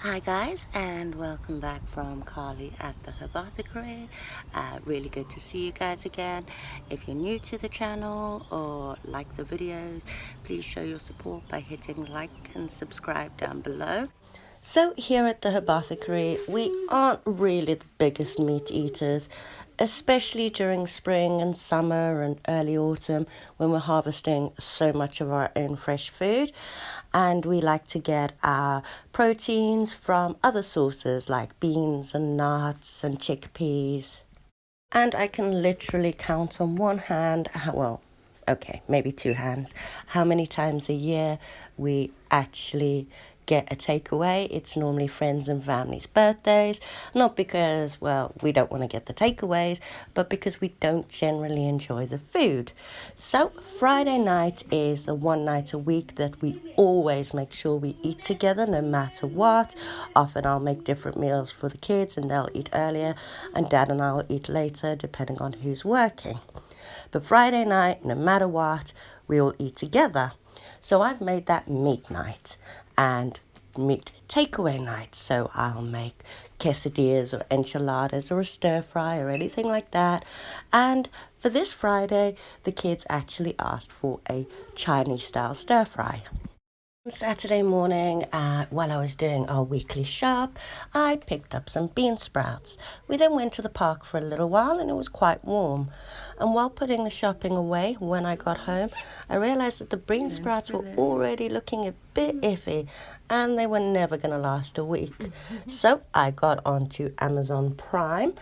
Hi guys, and welcome back from Carly at the Herbathicary. Really good to see you guys again. If you're new to the channel or like the videos, please show your support by hitting like and subscribe down below. So here at the Herbathicary, we aren't really the biggest meat eaters, especially during spring and summer and early autumn when we're harvesting so much of our own fresh food. And we like to get our proteins from other sources like beans and nuts and chickpeas. And I can literally count on one hand, okay, maybe two hands, how many times a year we actually get a takeaway. It's normally friends and family's birthdays, not because, we don't want to get the takeaways, but because we don't generally enjoy the food. So Friday night is the one night a week that we always make sure we eat together no matter what. Often I'll make different meals for the kids and they'll eat earlier, and Dad and I will eat later depending on who's working. But Friday night, no matter what, we all eat together. So I've made that meat night and meat takeaway night. So I'll make quesadillas or enchiladas or a stir fry or anything like that. And for this Friday, the kids actually asked for a Chinese style stir fry. Saturday morning, while I was doing our weekly shop, I picked up some bean sprouts. We then went to the park for a little while and it was quite warm. And while putting the shopping away, when I got home, I realized that the bean sprouts were already looking a bit iffy and they were never going to last a week. So I got onto Amazon Prime,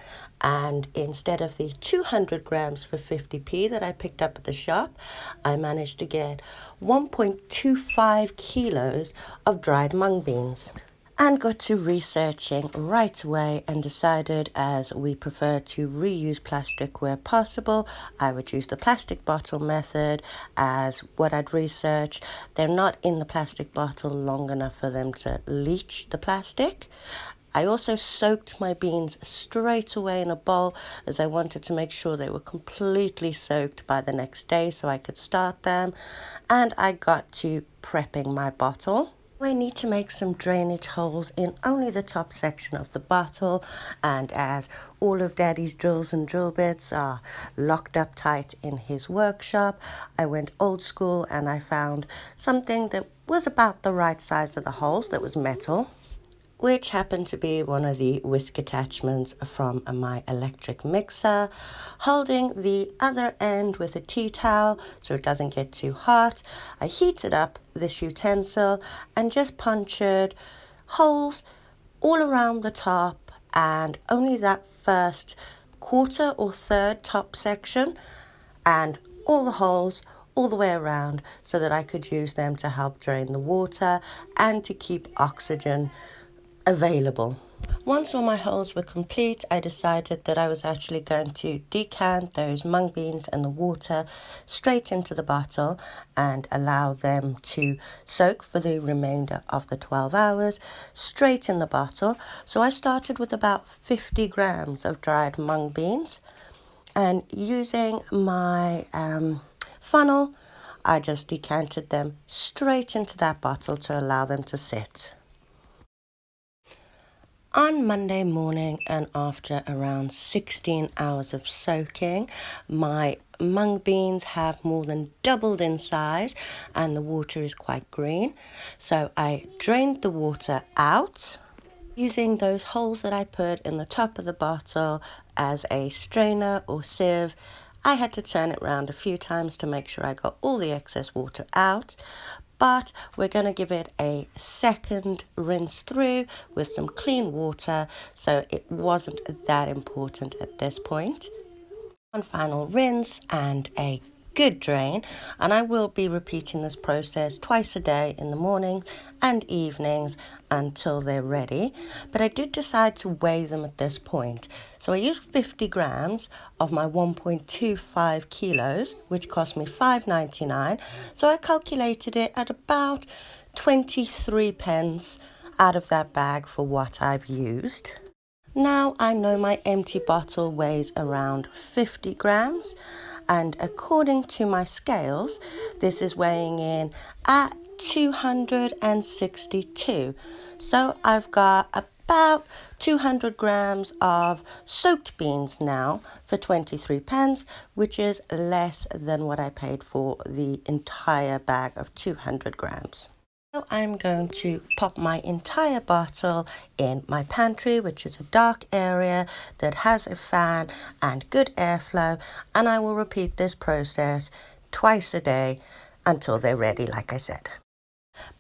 and instead of the 200 grams for 50p that I picked up at the shop, I managed to get 1.25 kilos of dried mung beans. And got to researching right away and decided, as we prefer to reuse plastic where possible, I would use the plastic bottle method. As what I'd researched, they're not in the plastic bottle long enough for them to leach the plastic. I also soaked my beans straight away in a bowl, as I wanted to make sure they were completely soaked by the next day so I could start them. And I got to prepping my bottle. I need to make some drainage holes in only the top section of the bottle, and as all of Daddy's drills and drill bits are locked up tight in his workshop, I went old school and I found something that was about the right size of the holes that was metal, which happened to be one of the whisk attachments from my electric mixer, holding the other end with a tea towel so it doesn't get too hot. I heated up this utensil and just punctured holes all around the top, and only that first quarter or third top section, and all the holes all the way around so that I could use them to help drain the water and to keep oxygen available. Once all my holes were complete, I decided that I was actually going to decant those mung beans and the water straight into the bottle and allow them to soak for the remainder of the 12 hours straight in the bottle. So I started with about 50 grams of dried mung beans, and using my funnel, I just decanted them straight into that bottle to allow them to sit. On Monday morning, and after around 16 hours of soaking, my mung beans have more than doubled in size and the water is quite green. So I drained the water out using those holes that I put in the top of the bottle as a strainer or sieve. I had to turn it around a few times to make sure I got all the excess water out, but we're going to give it a second rinse through with some clean water, so it wasn't that important at this point. One final rinse and a good drain, and I will be repeating this process twice a day in the morning and evenings until they're ready. But I did decide to weigh them at this point, so I used 50 grams of my 1.25 kilos, which cost me $5.99. So I calculated it at about 23 pence out of that bag for what I've used. Now I know my empty bottle weighs around 50 grams, and according to my scales, this is weighing in at 262. So I've got about 200 grams of soaked beans now for 23 pence, which is less than what I paid for the entire bag of 200 grams. So I'm going to pop my entire bottle in my pantry, which is a dark area that has a fan and good airflow, and I will repeat this process twice a day until they're ready, like I said.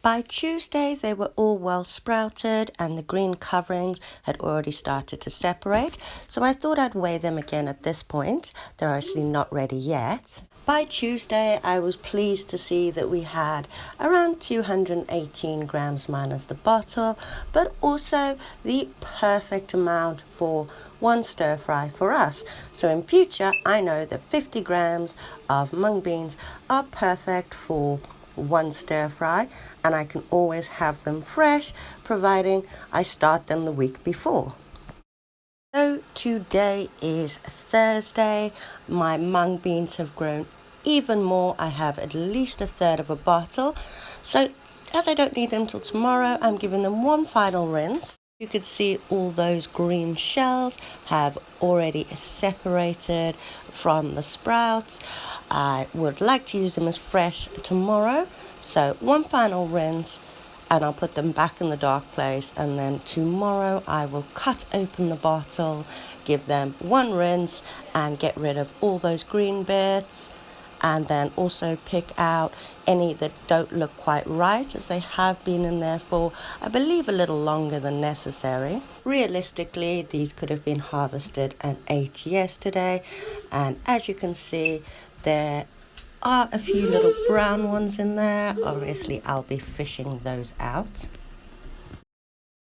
By Tuesday, they were all well sprouted and the green coverings had already started to separate. So I thought I'd weigh them again at this point. They're actually not ready yet. By Tuesday, I was pleased to see that we had around 218 grams minus the bottle, but also the perfect amount for one stir fry for us. So in future, I know that 50 grams of mung beans are perfect for one stir fry, and I can always have them fresh providing I start them the week before. So today is Thursday. My mung beans have grown even more. I have at least a third of a bottle. So as I don't need them till tomorrow, I'm giving them one final rinse. You could see all those green shells have already separated from the sprouts. I would like to use them as fresh tomorrow. So one final rinse and I'll put them back in the dark place, and then tomorrow I will cut open the bottle, give them one rinse and get rid of all those green bits, and then also pick out any that don't look quite right, as they have been in there for, I believe, a little longer than necessary. Realistically, these could have been harvested and ate yesterday, and as you can see, there are a few little brown ones in there. Obviously, I'll be fishing those out.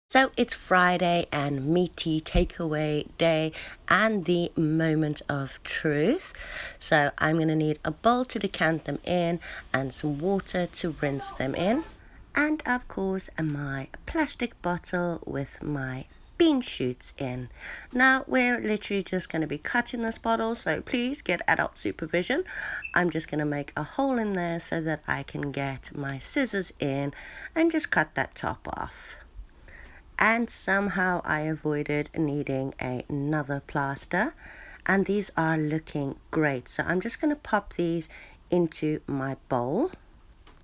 So it's Friday and meaty takeaway day and the moment of truth. So I'm going to need a bowl to decant them in and some water to rinse them in. And of course, my plastic bottle with my bean shoots in. Now we're literally just going to be cutting this bottle, so please get adult supervision. I'm just going to make a hole in there so that I can get my scissors in and just cut that top off. And somehow I avoided needing another plaster, and these are looking great. So I'm just going to pop these into my bowl.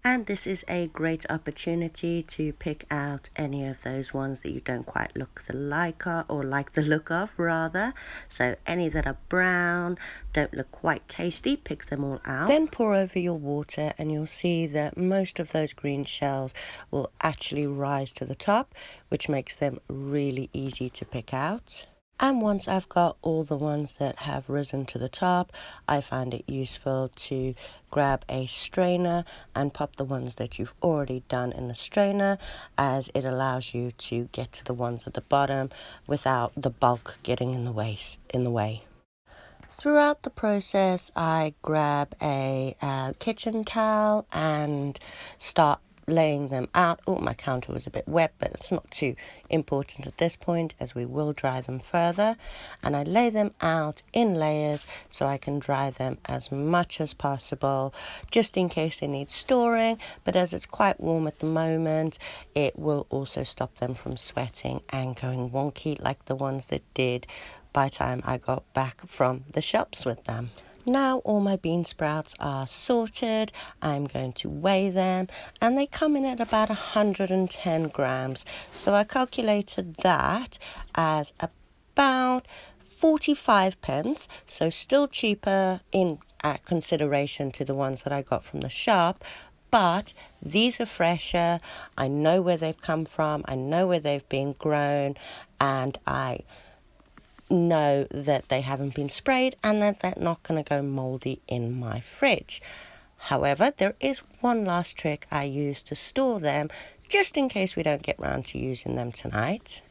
And this is a great opportunity to pick out any of those ones that you don't quite look the like of, or like the look of rather. So any that are brown, don't look quite tasty, pick them all out. Then pour over your water and you'll see that most of those green shells will actually rise to the top, which makes them really easy to pick out. And once I've got all the ones that have risen to the top, I find it useful to grab a strainer and pop the ones that you've already done in the strainer, as it allows you to get to the ones at the bottom without the bulk getting in the way. Throughout the process, I grab a kitchen towel and start laying them out. Oh, my counter was a bit wet, but it's not too important at this point, as we will dry them further. And I lay them out in layers so I can dry them as much as possible, just in case they need storing. But as it's quite warm at the moment, it will also stop them from sweating and going wonky like the ones that did by the time I got back from the shops with them. Now all my bean sprouts are sorted. I'm going to weigh them, and they come in at about 110 grams. So I calculated that as about 45 pence, so still cheaper in consideration to the ones that I got from the shop. But these are fresher. I know where they've come from. I know where they've been grown, and I know that they haven't been sprayed and that they're not going to go moldy in my fridge. However, there is one last trick I use to store them, just in case we don't get round to using them tonight.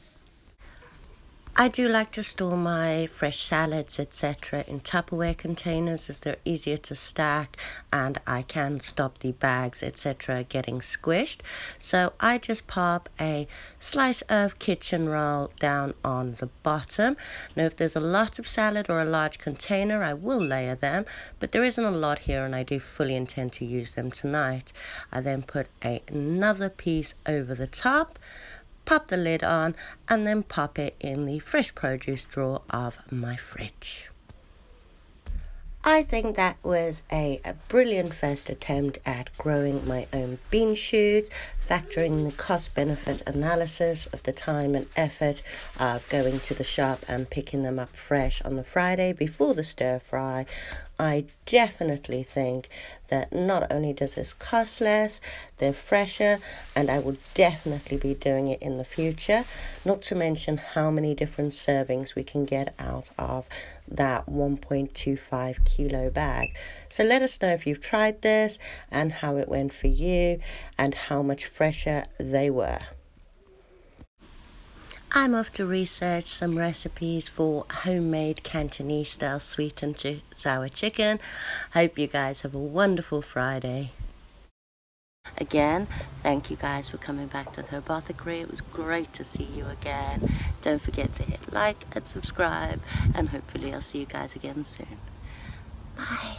I do like to store my fresh salads, etc. in Tupperware containers, as they're easier to stack and I can stop the bags, etc. getting squished. So I just pop a slice of kitchen roll down on the bottom. Now if there's a lot of salad or a large container, I will layer them, but there isn't a lot here and I do fully intend to use them tonight. I then put another piece over the top, pop the lid on, and then pop it in the fresh produce drawer of my fridge. I think that was a brilliant first attempt at growing my own bean shoots, factoring the cost-benefit analysis of the time and effort of going to the shop and picking them up fresh on the Friday before the stir fry. I definitely think that not only does this cost less, they're fresher, and I will definitely be doing it in the future, not to mention how many different servings we can get out of that 1.25 kilo bag. So let us know if you've tried this and how it went for you and how much fresher they were. I'm off to research some recipes for homemade Cantonese style sweet and sour chicken. Hope you guys have a wonderful Friday. Again, thank you guys for coming back to the Apothecary. It was great to see you again. Don't forget to hit like and subscribe, and hopefully I'll see you guys again soon. Bye.